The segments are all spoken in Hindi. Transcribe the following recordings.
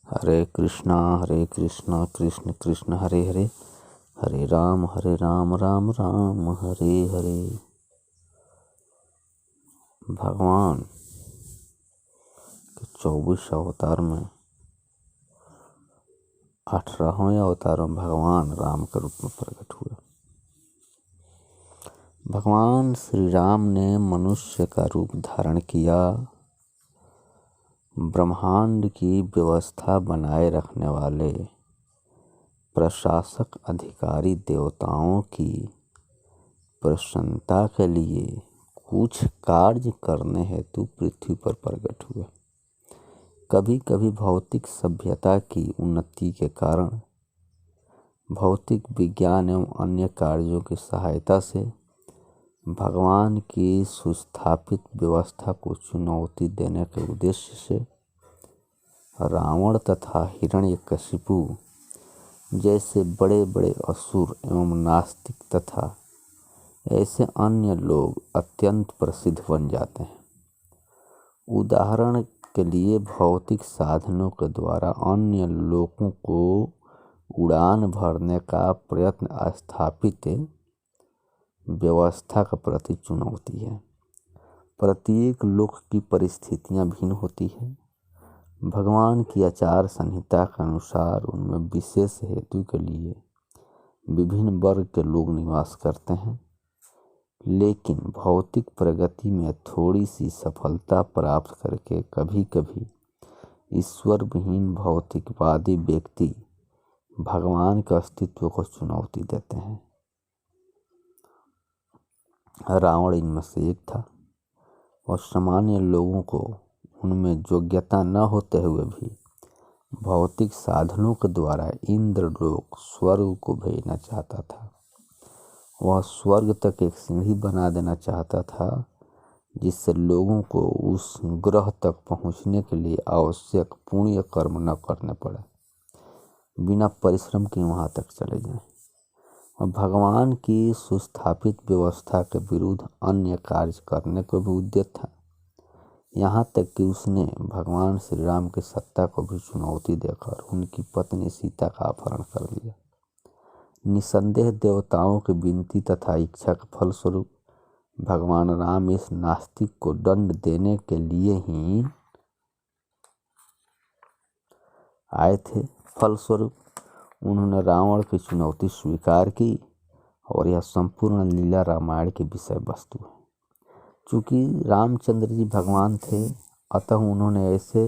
हरे कृष्णा कृष्ण कृष्ण हरे हरे, हरे राम राम राम हरे हरे। भगवान के 24 अवतार में 18वें अवतार में भगवान राम के रूप में प्रकट हुए। भगवान श्री राम ने मनुष्य का रूप धारण किया। ब्रह्मांड की व्यवस्था बनाए रखने वाले प्रशासक अधिकारी देवताओं की प्रसन्नता के लिए कुछ कार्य करने हेतु पृथ्वी पर प्रकट हुए। कभी कभी भौतिक सभ्यता की उन्नति के कारण भौतिक विज्ञान एवं अन्य कार्यों की सहायता से भगवान की सुस्थापित व्यवस्था को चुनौती देने के उद्देश्य से रावण तथा हिरण्यकशिपु जैसे बड़े बड़े असुर एवं नास्तिक तथा ऐसे अन्य लोग अत्यंत प्रसिद्ध बन जाते हैं। उदाहरण के लिए भौतिक साधनों के द्वारा अन्य लोगों को उड़ान भरने का प्रयत्न स्थापित व्यवस्था के प्रति चुनौती है। प्रत्येक लोक की परिस्थितियां भिन्न होती है। भगवान की आचार संहिता के अनुसार उनमें विशेष हेतु के लिए विभिन्न वर्ग के लोग निवास करते हैं, लेकिन भौतिक प्रगति में थोड़ी सी सफलता प्राप्त करके कभी कभी ईश्वर विहीन भौतिकवादी व्यक्ति भगवान के अस्तित्व को चुनौती देते हैं। रावण इनमें से एक था और सामान्य लोगों को उनमें योग्यता न होते हुए भी भौतिक साधनों के द्वारा इंद्रलोक स्वर्ग को भेजना चाहता था। वह स्वर्ग तक एक सीढ़ी बना देना चाहता था जिससे लोगों को उस ग्रह तक पहुंचने के लिए आवश्यक पुण्य कर्म न करने पड़े, बिना परिश्रम के वहां तक चले जाएं। और भगवान की सुस्थापित व्यवस्था के विरुद्ध अन्य कार्य करने को भी उद्यत था। यहाँ तक कि उसने भगवान श्री राम की सत्ता को भी चुनौती देकर उनकी पत्नी सीता का अपहरण कर लिया। निसंदेह देवताओं की विनती तथा इच्छा के फलस्वरूप भगवान राम इस नास्तिक को दंड देने के लिए ही आए थे। फलस्वरूप उन्होंने रावण की चुनौती स्वीकार की और यह संपूर्ण लीला रामायण की विषय वस्तु है। चूँकि रामचंद्र जी भगवान थे, अतः उन्होंने ऐसे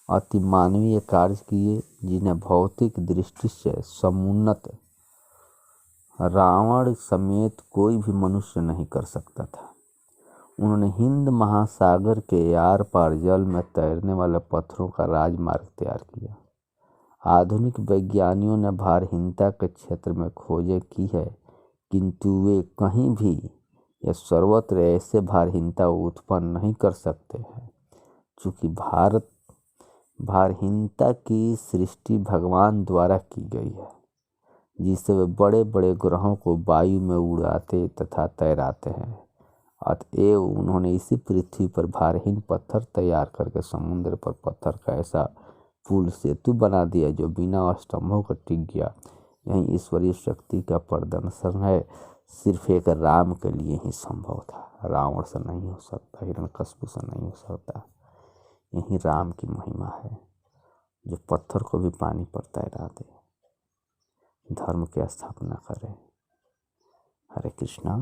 अति मानवीय कार्य किए जिन्हें भौतिक दृष्टि से समुन्नत रावण समेत कोई भी मनुष्य नहीं कर सकता था। उन्होंने हिंद महासागर के आर पार जल में तैरने वाले पत्थरों का राजमार्ग तैयार किया। आधुनिक वैज्ञानिकों ने भारहीनता के क्षेत्र में खोजें की है, किंतु वे कहीं भी यह सर्वत्र ऐसे भारहीनता उत्पन्न नहीं कर सकते हैं। चूँकि भारहीनता की सृष्टि भगवान द्वारा की गई है, जिससे वे बड़े बड़े ग्रहों को वायु में उड़ाते तथा तैराते हैं। अतएव उन्होंने इसी पृथ्वी पर भारहीन पत्थर तैयार करके समुद्र पर पत्थर का ऐसा पुल सेतु बना दिया जो बिना स्तंभों का टिक गया। यही ईश्वरीय शक्ति का प्रदर्शन है। सिर्फ एक राम के लिए ही संभव था, रावण से नहीं हो सकता, हिरण्यकशिपु से नहीं हो सकता। यही राम की महिमा है जो पत्थर को भी पानी पर तैरा दे, धर्म की स्थापना करे। हरे कृष्णा।